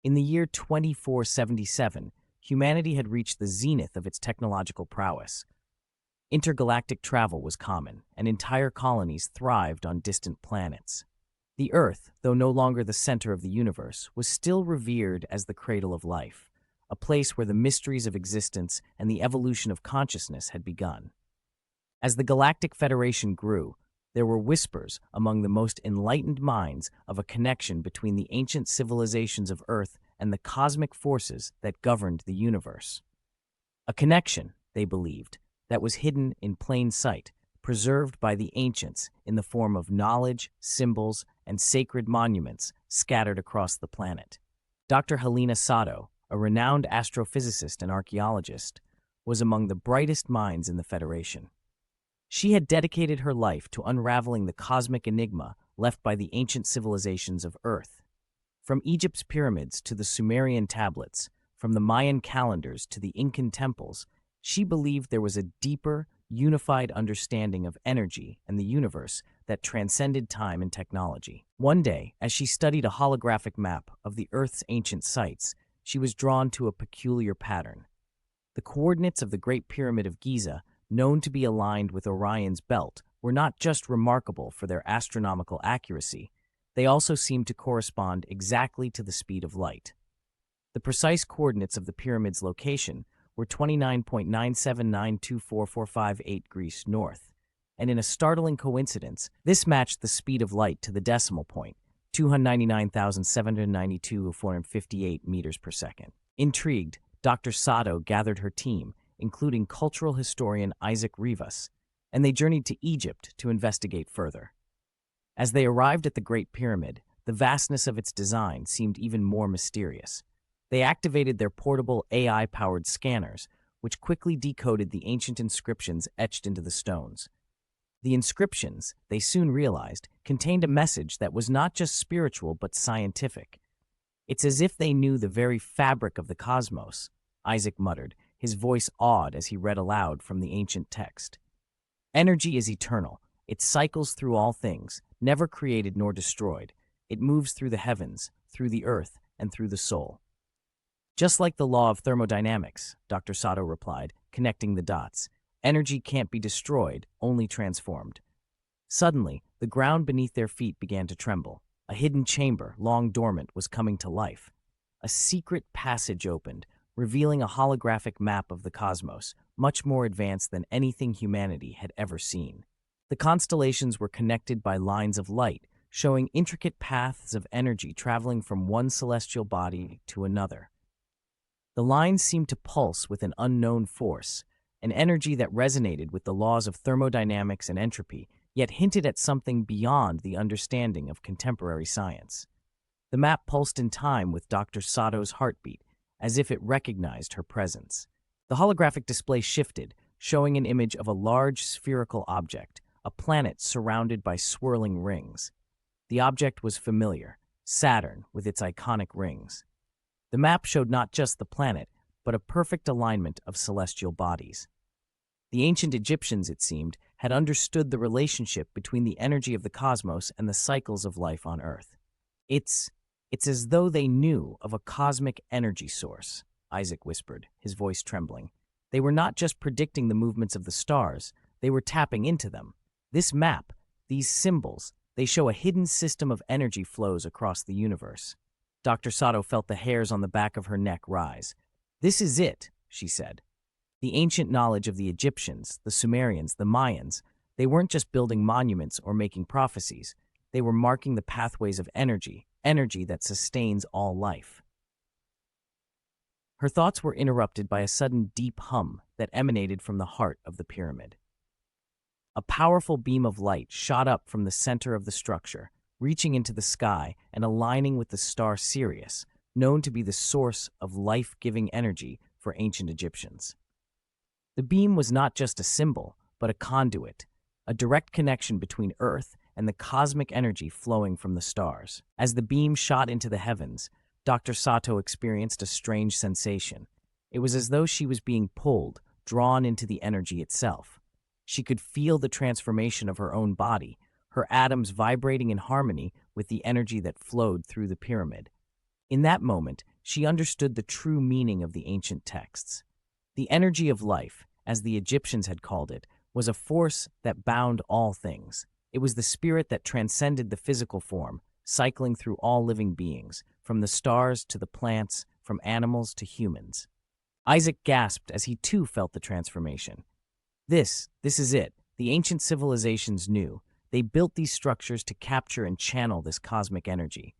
In the year 2477, humanity had reached the zenith of its technological prowess. Intergalactic travel was common, and entire colonies thrived on distant planets. The Earth, though no longer the center of the universe, was still revered as the cradle of life, a place where the mysteries of existence and the evolution of consciousness had begun. As the Galactic Federation grew, there were whispers among the most enlightened minds of a connection between the ancient civilizations of Earth and the cosmic forces that governed the universe. A connection, they believed, that was hidden in plain sight, preserved by the ancients in the form of knowledge, symbols, and sacred monuments scattered across the planet. Dr. Helena Sato, a renowned astrophysicist and archaeologist, was among the brightest minds in the Federation. She had dedicated her life to unraveling the cosmic enigma left by the ancient civilizations of Earth. From Egypt's pyramids to the Sumerian tablets, from the Mayan calendars to the Incan temples, she believed there was a deeper, unified understanding of energy and the universe that transcended time and technology. One day, as she studied a holographic map of the Earth's ancient sites, she was drawn to a peculiar pattern. The coordinates of the Great Pyramid of Giza, known to be aligned with Orion's belt, were not just remarkable for their astronomical accuracy, they also seemed to correspond exactly to the speed of light. The precise coordinates of the pyramid's location were 29.9792445 Greece north, and in a startling coincidence, this matched the speed of light to the decimal point, 299,792.458 meters per second. Intrigued, Dr. Sato gathered her team, including cultural historian Isaac Rivas, and they journeyed to Egypt to investigate further. As they arrived at the Great Pyramid, the vastness of its design seemed even more mysterious. They activated their portable AI-powered scanners, which quickly decoded the ancient inscriptions etched into the stones. The inscriptions, they soon realized, contained a message that was not just spiritual but scientific. "It's as if they knew the very fabric of the cosmos," Isaac muttered, his voice awed as he read aloud from the ancient text. "Energy is eternal. It cycles through all things, never created nor destroyed. It moves through the heavens, through the earth, and through the soul." "Just like the law of thermodynamics," Dr. Sato replied, connecting the dots. "Energy can't be destroyed, only transformed." Suddenly, the ground beneath their feet began to tremble. A hidden chamber, long dormant, was coming to life. A secret passage opened, revealing a holographic map of the cosmos, much more advanced than anything humanity had ever seen. The constellations were connected by lines of light, showing intricate paths of energy traveling from one celestial body to another. The lines seemed to pulse with an unknown force, an energy that resonated with the laws of thermodynamics and entropy, yet hinted at something beyond the understanding of contemporary science. The map pulsed in time with Dr. Sato's heartbeat, as if it recognized her presence. The holographic display shifted, showing an image of a large spherical object, a planet surrounded by swirling rings. The object was familiar, Saturn with its iconic rings. The map showed not just the planet, but a perfect alignment of celestial bodies. The ancient Egyptians, it seemed, had understood the relationship between the energy of the cosmos and the cycles of life on Earth. It's as though they knew of a cosmic energy source," Isaac whispered, his voice trembling. "They were not just predicting the movements of the stars, they were tapping into them. This map, these symbols, they show a hidden system of energy flows across the universe." Dr. Sato felt the hairs on the back of her neck rise. "This is it," she said. The ancient knowledge of the Egyptians, the Sumerians, the Mayans, they weren't just building monuments or making prophecies. They were marking the pathways of energy, energy that sustains all life. Her thoughts were interrupted by a sudden deep hum that emanated from the heart of the pyramid. A powerful beam of light shot up from the center of the structure, reaching into the sky and aligning with the star Sirius, known to be the source of life-giving energy for ancient Egyptians. The beam was not just a symbol, but a conduit, a direct connection between Earth and the cosmic energy flowing from the stars. As the beam shot into the heavens, Dr. Sato experienced a strange sensation. It was as though she was being pulled, drawn into the energy itself. She could feel the transformation of her own body, her atoms vibrating in harmony with the energy that flowed through the pyramid. In that moment, she understood the true meaning of the ancient texts. The energy of life, as the Egyptians had called it, was a force that bound all things. It was the spirit that transcended the physical form, cycling through all living beings, from the stars to the plants, from animals to humans. Isaac gasped as he too felt the transformation. This is it. The ancient civilizations knew. They built these structures to capture and channel this cosmic energy.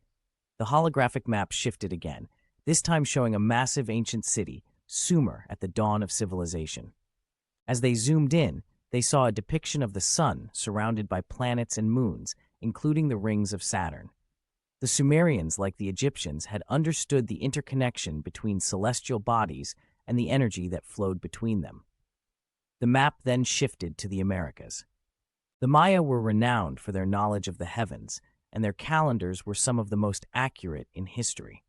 The holographic map shifted again, this time showing a massive ancient city, Sumer, at the dawn of civilization. As they zoomed in, they saw a depiction of the sun surrounded by planets and moons, including the rings of Saturn. The Sumerians, like the Egyptians, had understood the interconnection between celestial bodies and the energy that flowed between them. The map then shifted to the Americas. The Maya were renowned for their knowledge of the heavens, and their calendars were some of the most accurate in history.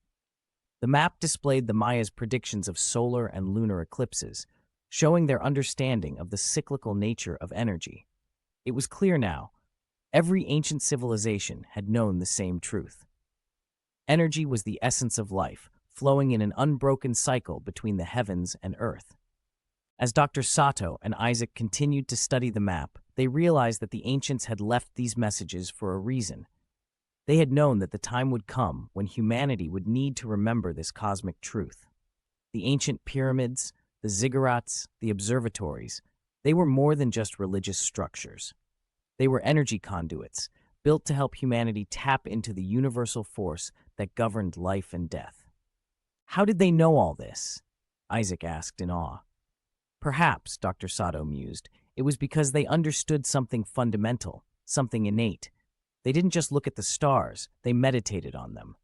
The map displayed the Mayas' predictions of solar and lunar eclipses, showing their understanding of the cyclical nature of energy. It was clear now, every ancient civilization had known the same truth. Energy was the essence of life, flowing in an unbroken cycle between the heavens and earth. As Dr. Sato and Isaac continued to study the map, they realized that the ancients had left these messages for a reason. They had known that the time would come when humanity would need to remember this cosmic truth. The ancient pyramids, the ziggurats, the observatories, they were more than just religious structures. They were energy conduits, built to help humanity tap into the universal force that governed life and death. How did they know all this? Isaac asked in awe. Perhaps, Dr. Sato mused, it was because they understood something fundamental, something innate. They didn't just look at the stars, they meditated on them.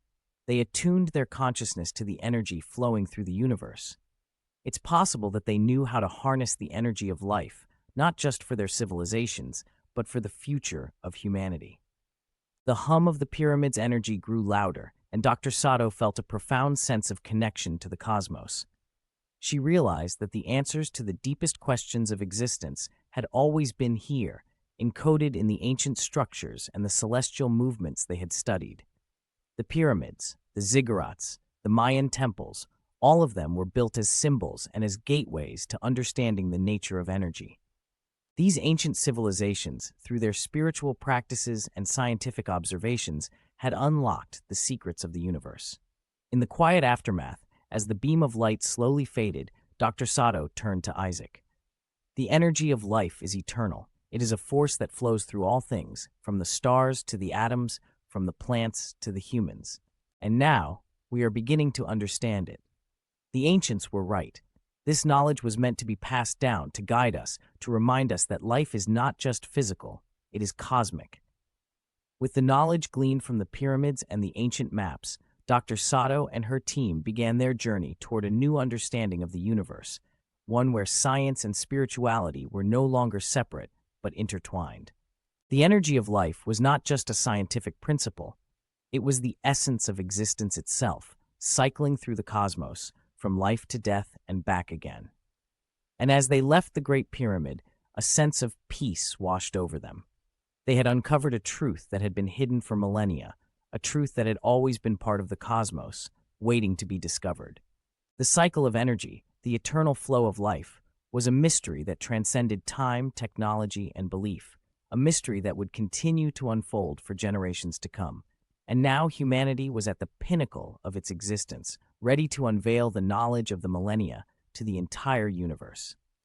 They attuned their consciousness to the energy flowing through the universe. It's possible that they knew how to harness the energy of life, not just for their civilizations, but for the future of humanity. The hum of the pyramid's energy grew louder, and Dr. Sato felt a profound sense of connection to the cosmos. She realized that the answers to the deepest questions of existence had always been here, encoded in the ancient structures and the celestial movements they had studied. The pyramids, the ziggurats, the Mayan temples, all of them were built as symbols and as gateways to understanding the nature of energy. These ancient civilizations, through their spiritual practices and scientific observations, had unlocked the secrets of the universe. In the quiet aftermath, as the beam of light slowly faded, Dr. Sato turned to Isaac. The energy of life is eternal. It is a force that flows through all things, from the stars to the atoms, from the plants to the humans. And now, we are beginning to understand it. The ancients were right. This knowledge was meant to be passed down, to guide us, to remind us that life is not just physical, it is cosmic. With the knowledge gleaned from the pyramids and the ancient maps, Dr. Sato and her team began their journey toward a new understanding of the universe, one where science and spirituality were no longer separate, but intertwined. The energy of life was not just a scientific principle, it was the essence of existence itself, cycling through the cosmos, from life to death and back again. And as they left the Great Pyramid, a sense of peace washed over them. They had uncovered a truth that had been hidden for millennia, a truth that had always been part of the cosmos, waiting to be discovered. The cycle of energy, the eternal flow of life, was a mystery that transcended time, technology, and belief, a mystery that would continue to unfold for generations to come. And now humanity was at the pinnacle of its existence, ready to unveil the knowledge of the millennia to the entire universe.